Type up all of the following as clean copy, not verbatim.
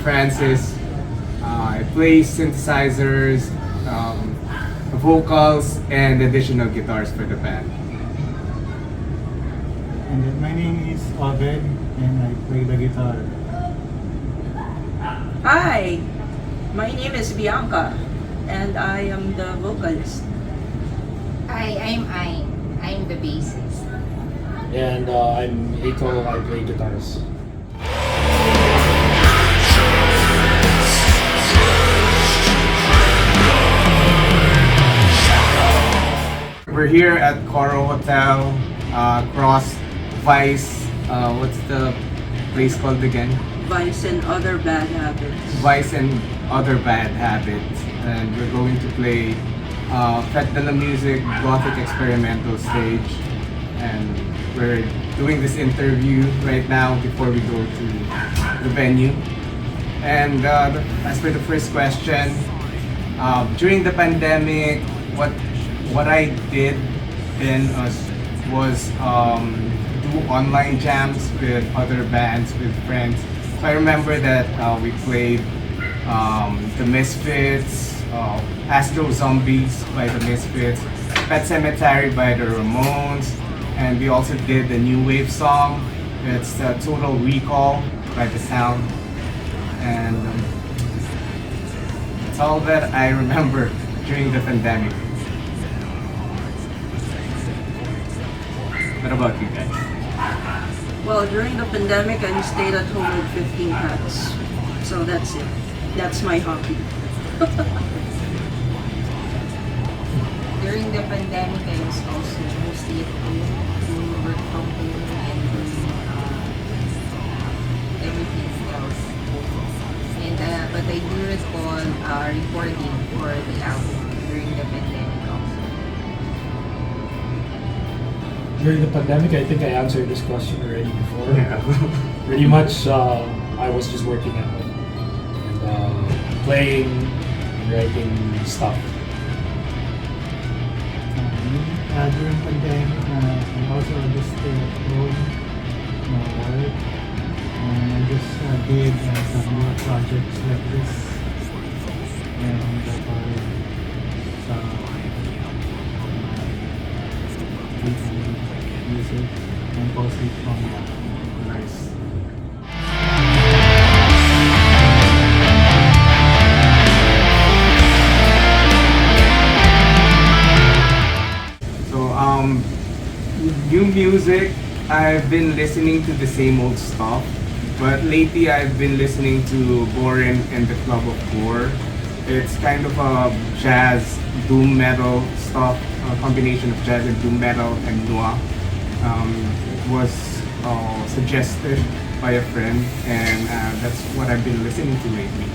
Francis. I play synthesizers, vocals, and additional guitars for the band. And then my name is Obed and I play the guitar. Hi, my name is Bianca and I am the vocalist. Hi, I'm Ayn. I'm the bassist. And I'm Eiko, I play guitars. We're here at Coro Hotel, across Vice. What's the place called again? Vice and Other Bad Habits. Vice and Other Bad Habits. And we're going to play Fête de la Musique Gothic Experimental Stage. And we're doing this interview right now before we go to the venue. And as for the first question, during the pandemic, what I did then was do online jams with other bands, with friends. So I remember that we played The Misfits, Astro Zombies by The Misfits, Pet Sematary by the Ramones, and we also did the new wave song. It's Total Recall by The Sound. And that's all that I remember during the pandemic. What about you guys? Well, during the pandemic, I stayed at home with 15 cats. So that's it. That's my hobby. During the pandemic, I was also mostly at home doing work from home and doing everything else. And but I do recall recording for the album during the pandemic also. During the pandemic, I think I answered this question already before. Yeah. Pretty much, I was just working at home and playing and writing stuff. During pandemic, I also just stay at home, work, and I just did some more projects like this, and music and posted online. Nice. So, new music, I've been listening to the same old stuff, but lately I've been listening to Boren and the Club of Gore. It's kind of a jazz, doom metal stuff, a combination of jazz and doom metal and noir. It was suggested by a friend, and that's what I've been listening to lately.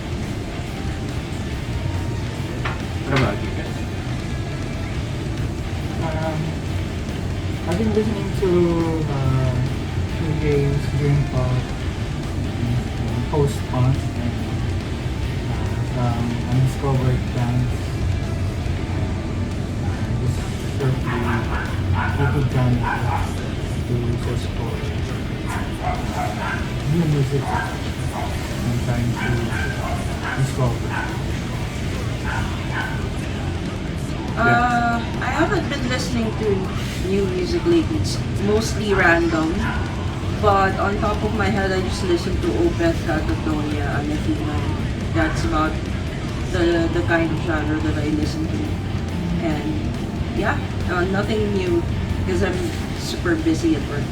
What about you guys? I've been listening to games, dream pop, post-punk, and undiscovered bands. Just certainly genre to search for new music and trying to discover. I haven't been listening to new music lately. It's mostly random. But on top of my head, I just listen to Opeth, Catatonia, and Athena. That's about the kind of genre that I listen to. And yeah, nothing new because I'm super busy at work.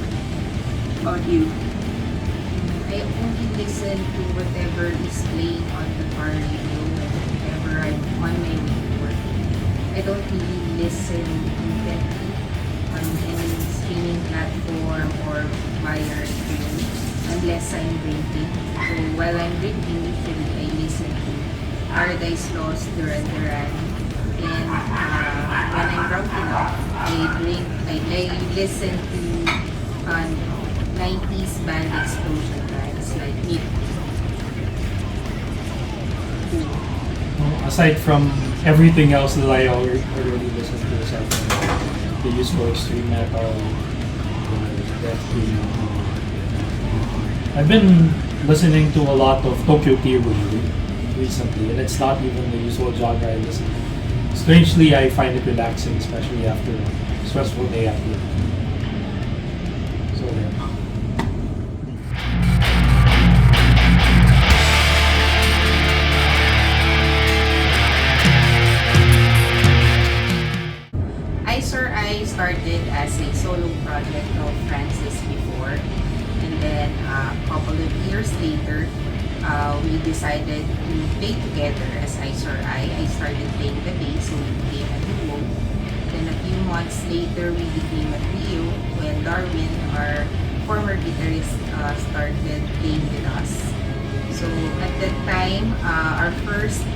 How about you? I only listen to whatever is playing on the car radio whenever I'm on my way to work. I don't really listen intently on any streaming platform or via radio unless I'm drinking. So while I'm drinking, usually I listen to Paradise Lost, Duran Duran. And when I'm drunk enough, I listen to 90s band explosion bands like Nick. Aside from everything else that I already listened to, aside from the use for extreme metal, or death doom, I've been listening to a lot of Tokyo Theory recently, and it's not even the usual genre I listen to. Strangely, I find it relaxing, especially after a stressful day at work. So yeah. SOAR I started as a solo project of Francis before, and then a couple of years later, we decided to play together as SOAR I started playing the bass, so we became a duo. Then a few months later, we became a trio when Darwin, our former guitarist, started playing with us. So at that time, our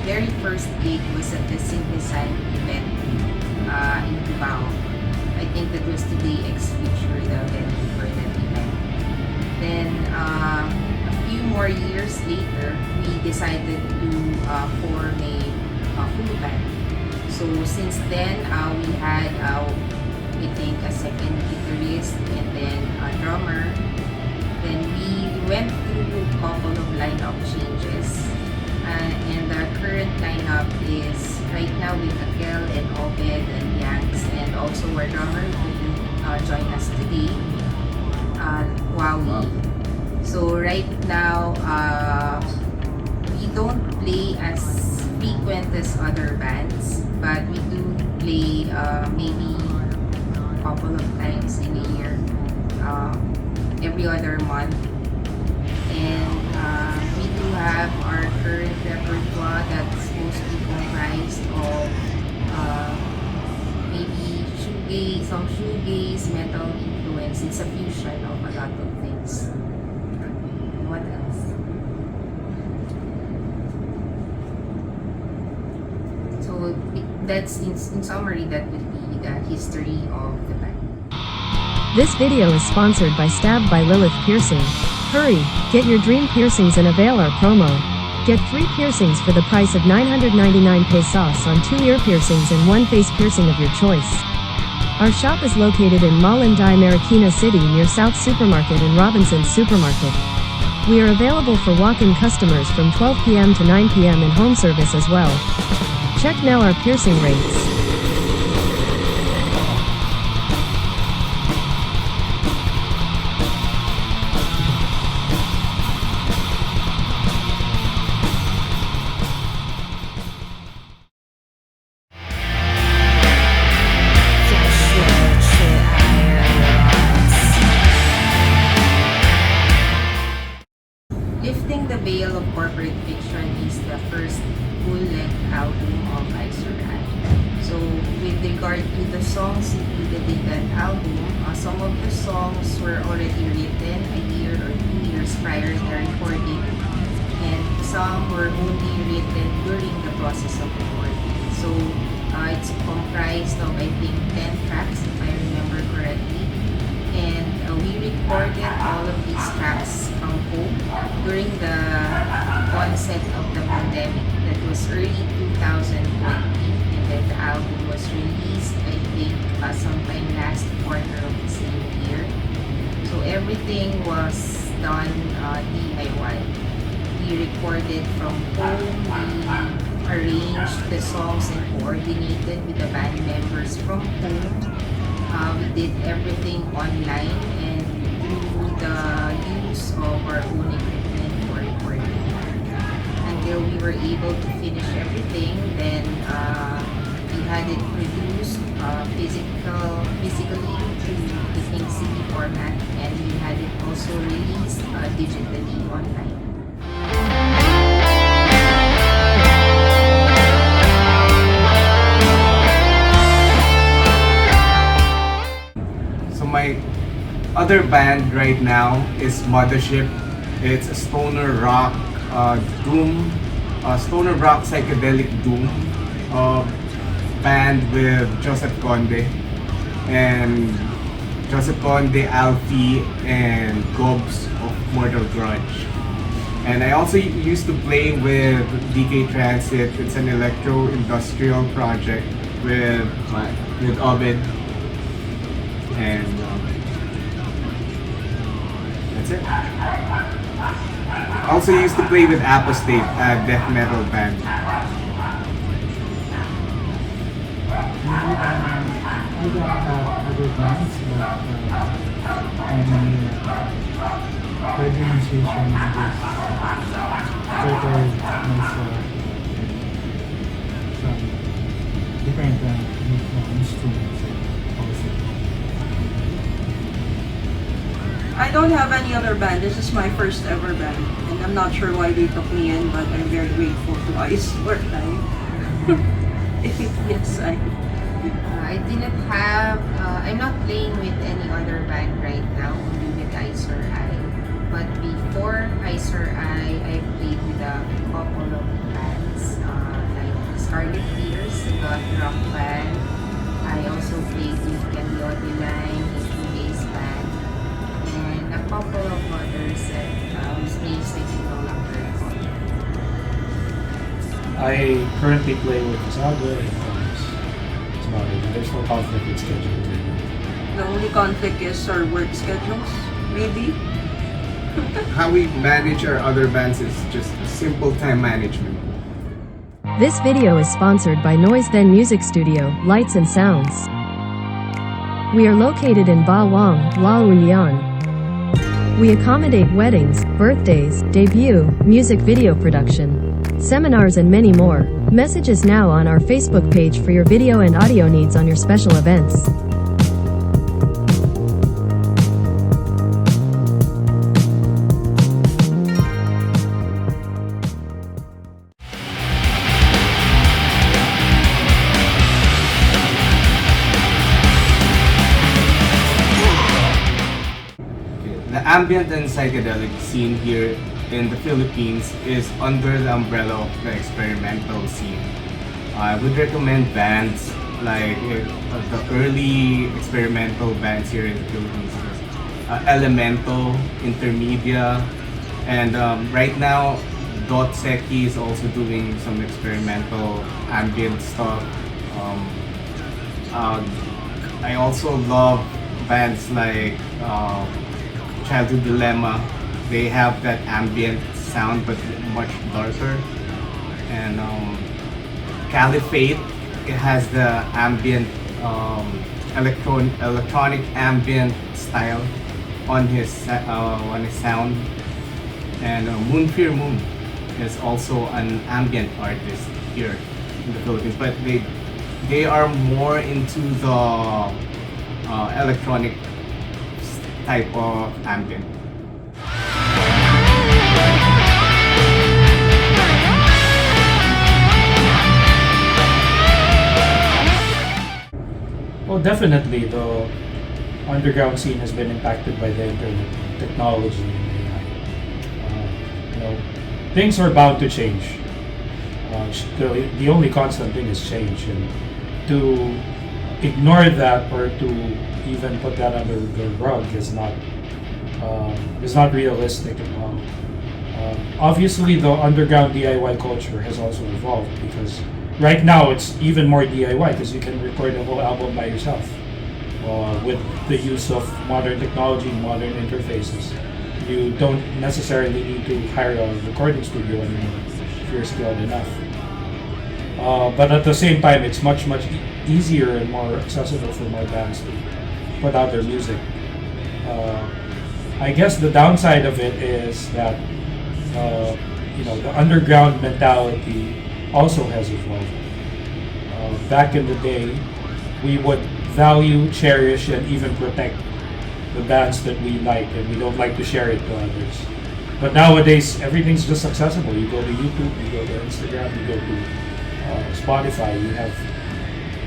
very first gig was at the Synthesan event in Cubao. I think that was today X Future, the venue for that event. Then a few more years later, we decided to form a full band. So since then, we had I think a second guitarist and then a drummer. Then we went through a couple of lineup changes. And the current lineup is right now with Akel and Obed and Yanks, and also our drummer who will join us today, Wowie. So right now, we don't play as frequent as other bands, but we do play maybe a couple of times in a year, every other month. And we do have our current repertoire that's mostly comprised of maybe some shoegaze, metal influence. It's a fusion of a lot of things. What else? So that's in summary, that would be the history of the band. This video is sponsored by Stabbed by Lilith Piercing. Hurry, get your dream piercings and avail our promo. Get 3 piercings for the price of 999 pesos on 2 ear piercings and 1 face piercing of your choice. Our shop is located in Malinday, Marikina City near South Supermarket and Robinson's Supermarket. We are available for walk-in customers from 12 p.m. to 9 p.m. and home service as well. Check now our piercing rates. Lifting the Veil of Corporate Fiction is the first full-length album of SOAR I. So with regard to the songs included in that album, some of the songs were already written a year or 2 years prior to the recording, and some were only written during the process of recording. So it's comprised of, I think, 10 tracks, if I remember correctly. And we recorded all of these tracks from home during the onset of the pandemic. That was early 2020, and then the album was released, I think, sometime last quarter of the same year. So everything was done DIY. We recorded from home, we arranged the songs and coordinated with the band members from home. We did everything online and through the use of our own equipment for recording. Until we were able to finish everything, then we had it produced physically through the King CD format, and we had it also released digitally online. My other band right now is Mothership. It's a stoner rock doom, stoner rock psychedelic doom band with Joseph Conde, Alfie, and Gobs of Mortal Grudge. And I also used to play with DK Transit. It's an electro-industrial project with Obed. And that's it. Also used to play with Apostate, a death metal band. I don't have other bands, but I'm a regular musician. I just prepared myself some different instruments also. I don't have any other band. This is my first ever band. And I'm not sure why they took me in, but I'm very grateful to SOAR I. Yes, I didn't have, I'm not playing with any other band right now, only with SOAR I. But before SOAR I played with a couple of bands, like Scarlet Tears, the goth rock band. I also played with Candy Line, a bass band, and a couple of others that whose names I can no longer recall. I currently play with Saga and Thomas. That's about it. There's no conflict with schedule. The only conflict is our work schedules, maybe. How we manage our other bands is just simple time management. This video is sponsored by Noise Then Music Studio, Lights and Sounds. We are located in Bawang, La Union. We accommodate weddings, birthdays, debut, music video production, seminars and many more. Message us now on our Facebook page for your video and audio needs on your special events. The ambient and psychedelic scene here in the Philippines is under the umbrella of the experimental scene. I would recommend bands like the early experimental bands here in the Philippines. Elemental, Intermedia, and right now Dot Seki is also doing some experimental ambient stuff. I also love bands like Childhood Dilemma. They have that ambient sound but much darker. And Caliphate, it has the ambient electronic ambient style on his sound. And Moon Fear Moon is also an ambient artist here in the Philippines, but they are more into the electronic type of ambient. Well, definitely the underground scene has been impacted by the internet, technology, and AI. Things are bound to change. The only constant thing is change, and to ignore that or to even put that under the rug is not realistic at all. Obviously, the underground DIY culture has also evolved because right now it's even more DIY because you can record a whole album by yourself with the use of modern technology, modern interfaces. You don't necessarily need to hire a recording studio anymore if you're skilled enough. But at the same time, it's much easier and more accessible for more bands to put out their music. I guess the downside of it is that the underground mentality also has evolved. Back in the day, we would value, cherish, and even protect the bands that we like, and we don't like to share it to others. But nowadays, everything's just accessible. You go to YouTube, you go to Instagram, you go to Spotify. You have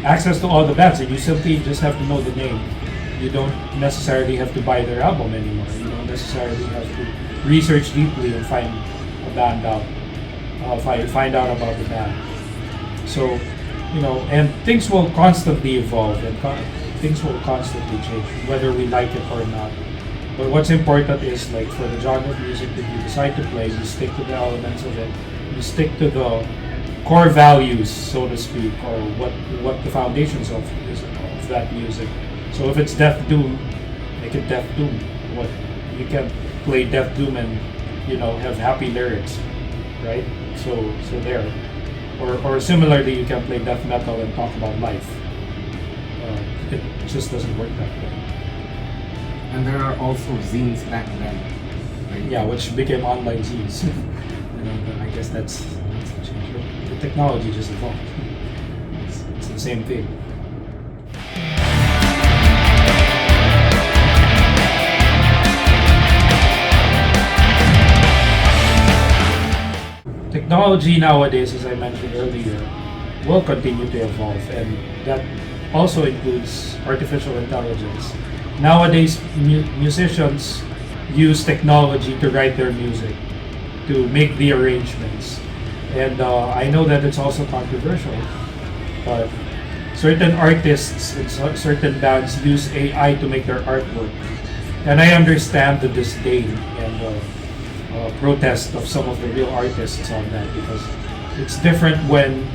access to all the bands, and you simply just have to know the name. You don't necessarily have to buy their album anymore. You don't necessarily have to research deeply and find a band out, find out about the band. So, and things will constantly evolve and things will constantly change, whether we like it or not. But what's important is, like, for the genre of music that you decide to play, you stick to the elements of it. You stick to the core values, so to speak, or what the foundations of that music. So if it's Death Doom, make it Death Doom. You can play Death Doom and have happy lyrics, right? So there. Or similarly, you can play death metal and talk about life. It just doesn't work that way. And there are also zines back then. Right? Yeah, which became online zines. I guess that's the change. But the technology just evolved. It's the same thing. Technology nowadays, as I mentioned earlier, will continue to evolve, and that also includes artificial intelligence. Nowadays, musicians use technology to write their music, to make the arrangements. And I know that it's also controversial, but certain artists and certain bands use AI to make their artwork. And I understand the disdain and protest of some of the real artists on that, because it's different when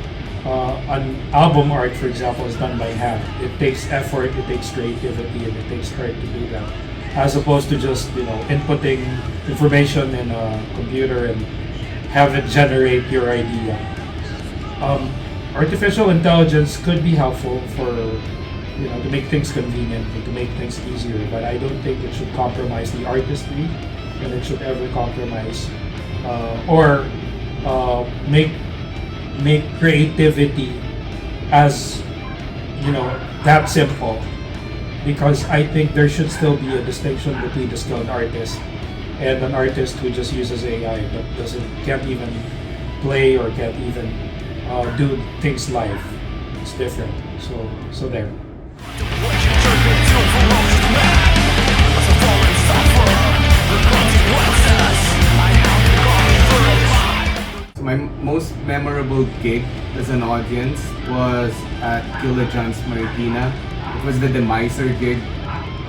an album art, for example, is done by hand. It takes effort, it takes creativity, and it takes heart to do that, as opposed to just inputting information in a computer and have it generate your idea. Artificial intelligence could be helpful for to make things convenient and to make things easier, but I don't think it should compromise the artistry, and it should ever compromise or make creativity as that simple, because I think there should still be a distinction between the skilled artist and an artist who just uses AI but can't even play or can't even do things live. It's different. So there. My most memorable gig as an audience was at Kilojohn's Marikina. It was the Demiser gig.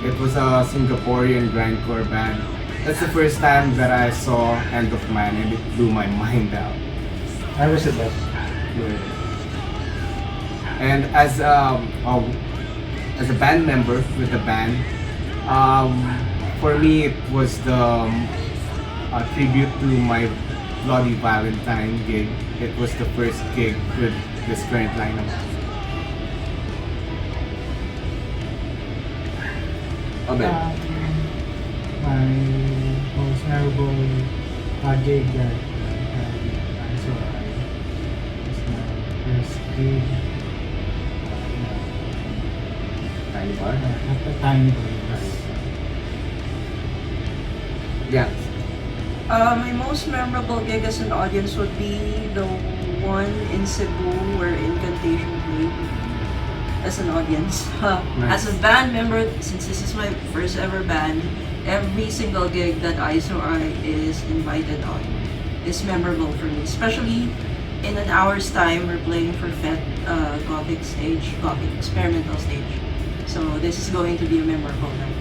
It was a Singaporean grindcore band. That's the first time that I saw End of Man, and it blew my mind out. I was in that. And as a band member with the band, for me it was the tribute to my Bloody Valentine gig. It was the first gig with this current lineup. My most memorable gig that I saw was my first gig Tiny bar? at the Tiny Bar. Yeah. My most memorable gig as an audience would be the one in Cebu where Incantation played as an audience. Nice. As a band member, since this is my first ever band, every single gig that SOAR I is invited on is memorable for me. Especially in an hour's time, we're playing for FET Gothic experimental stage. So this is going to be a memorable night.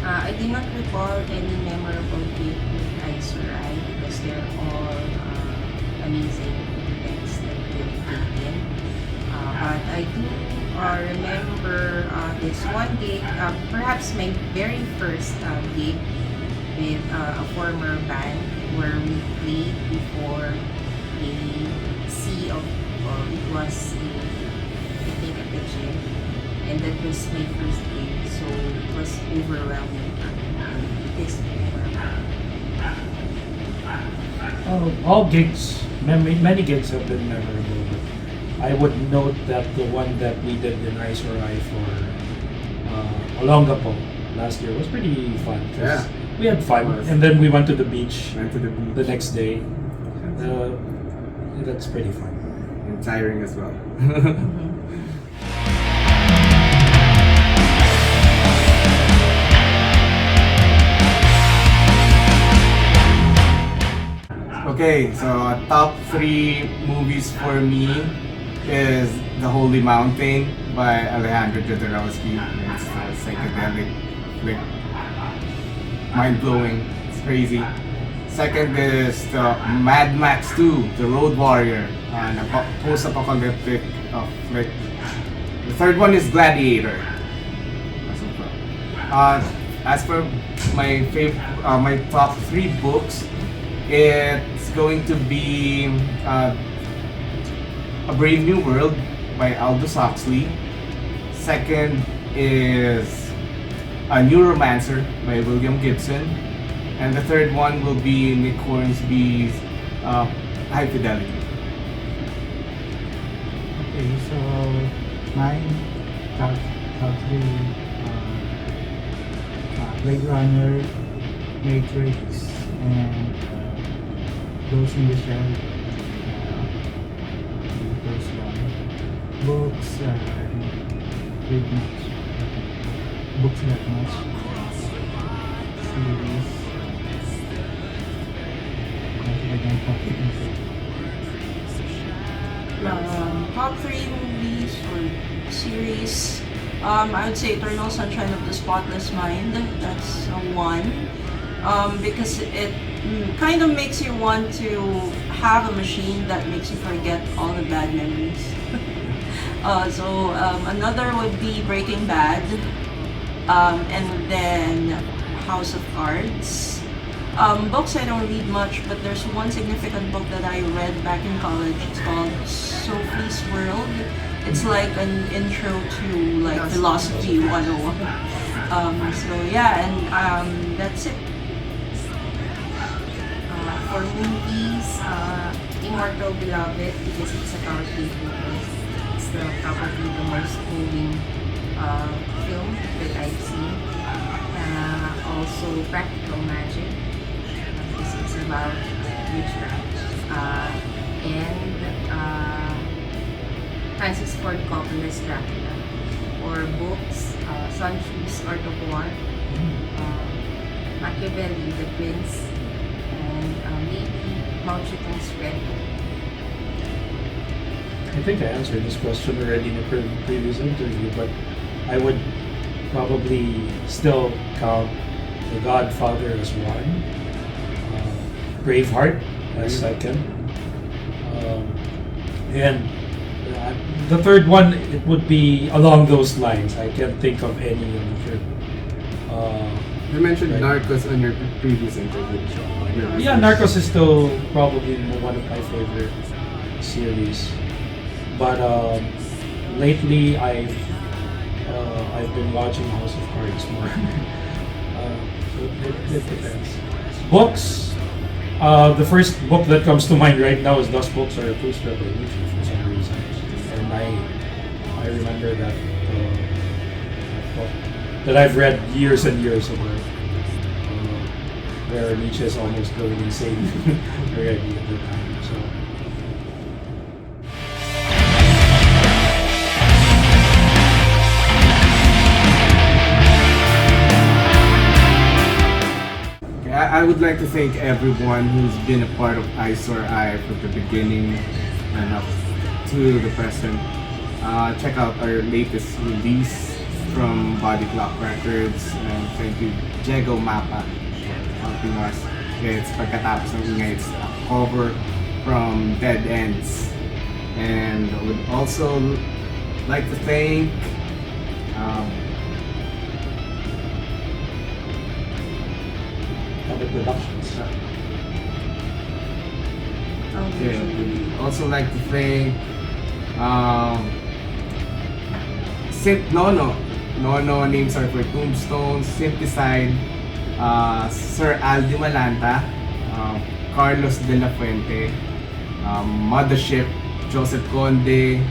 I do not recall any memorable gig with SOAR I because they're all amazing events that we've taken. But I do remember this one gig, perhaps my very first gig with a former band where we played before a sea of, it was I think at the gym, and that was my first gig, so it was overwhelming. It is memorable. All gigs, many gigs have been memorable, but I would note that the one that we did in SOAR I for Olongapo last year was pretty fun. 'Cause Yeah. we had fun, It was. and then we went to the beach Went to the beach. the next day. That's pretty fun. And tiring as well. Okay, so top 3 movies for me is The Holy Mountain by Alejandro Jodorowsky. It's psychedelic, like mind-blowing. It's crazy. Second is the Mad Max 2, The Road Warrior, a post-apocalyptic flick. The third one is Gladiator. as for my top three books, it's going to be A Brave New World by Aldous Huxley. Second is A New Romancer by William Gibson. And the third one will be Nick Hornsby's High Fidelity. Okay, so mine top three Blade Runner, Matrix, and Ghost in the Shell. Those one. Books, read much. Books not much. Series. I don't have it. Top three movies or series. I would say Eternal Sunshine of the Spotless Mind. That's a one. Because it kind of makes you want to have a machine that makes you forget all the bad memories. Another would be Breaking Bad, and then House of Cards. Books I don't read much, but there's one significant book that I read back in college. It's called Sophie's World. It's like an intro to like philosophy 101. That's it. For movies, Immortal Beloved, because it's about Dethrone. It's probably the most moving film that I've seen. Also, Practical Magic, because it's about witchcraft. Francis Ford Coppola's Dracula. For books, Sun Tzu's Art of War, Machiavelli, The Prince, and maybe Mao Zedong's Red Book. I think I answered this question already in a previous interview, but I would probably still count The Godfather as one, Braveheart as second, and the third one, it would be along those lines. I can't think of any on the third. You mentioned Right. Narcos on your previous interview. Yeah, Narcos is still probably one of my favorite series. But lately, I've been watching House of Cards more. So it depends. Books. The first book that comes to mind right now is Those Books Are a True Story by Nietzsche for some reason, and I remember that book that I've read years and years ago, where Nietzsche is almost going insane already at the time. So. I would like to thank everyone who's been a part of SOAR I from the beginning and up to the present. Check out our latest release from Body Clock Records, and thank you Jego Mapa for helping us. It's Pagkatapos ng Ingay, it's a cover from Dead Ends. And I would also like to thank Other productions. Yeah, we'd also like to thank Synth Nono names are for Tombstone, Syntheside, Sir Aldi Malanta, Carlos De La Fuente, Mothership, Joseph Conde,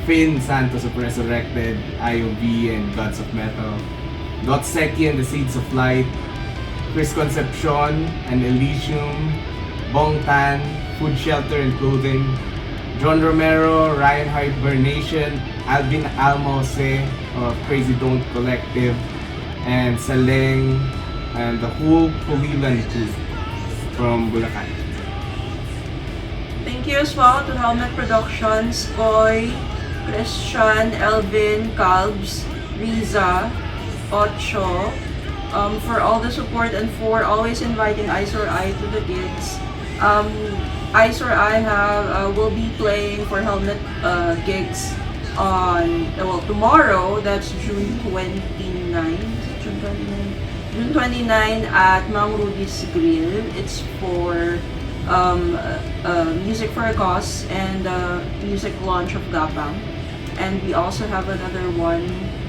Finn Santos of Resurrected, IOB and Gods of Metal, Gotseki and the Seeds of Light, Chris Concepcion and Elysium, Bong Tan, Food Shelter and Clothing, John Romero, Ryan Hibernation, Alvin Almose of Crazy Don't Collective, and Saleng and the whole Pulilan crew from Bulacan. Thank you as well to Helmet Productions, Koy, Christian, Elvin, Calbs, Riza, Ocho, for all the support and for always inviting SOAR I to the gigs. SOAR I will be playing for Helmet gigs on tomorrow. That's June 29th. June 29th. June 29 at Mang Rudy's Grill. It's for Music for a Cause and music launch of Gapang. And we also have another one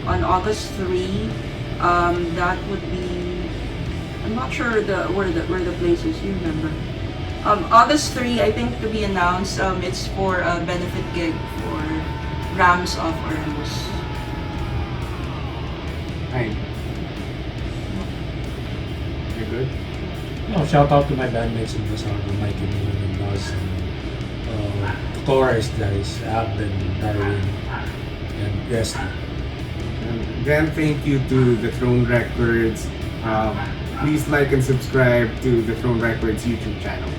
on August 3. That would be, I'm not sure where the place is. You remember? August 3, I think, to be announced. It's for a benefit gig for Rams of Ormus. Hi. You're good? No, shout out to my bandmates in this album, Mike and Moon and Naz, and the chorus guys, Abden, Darwin, and Wesley. And again, thank you to Dethrone Records. Please like and subscribe to Dethrone Records YouTube channel.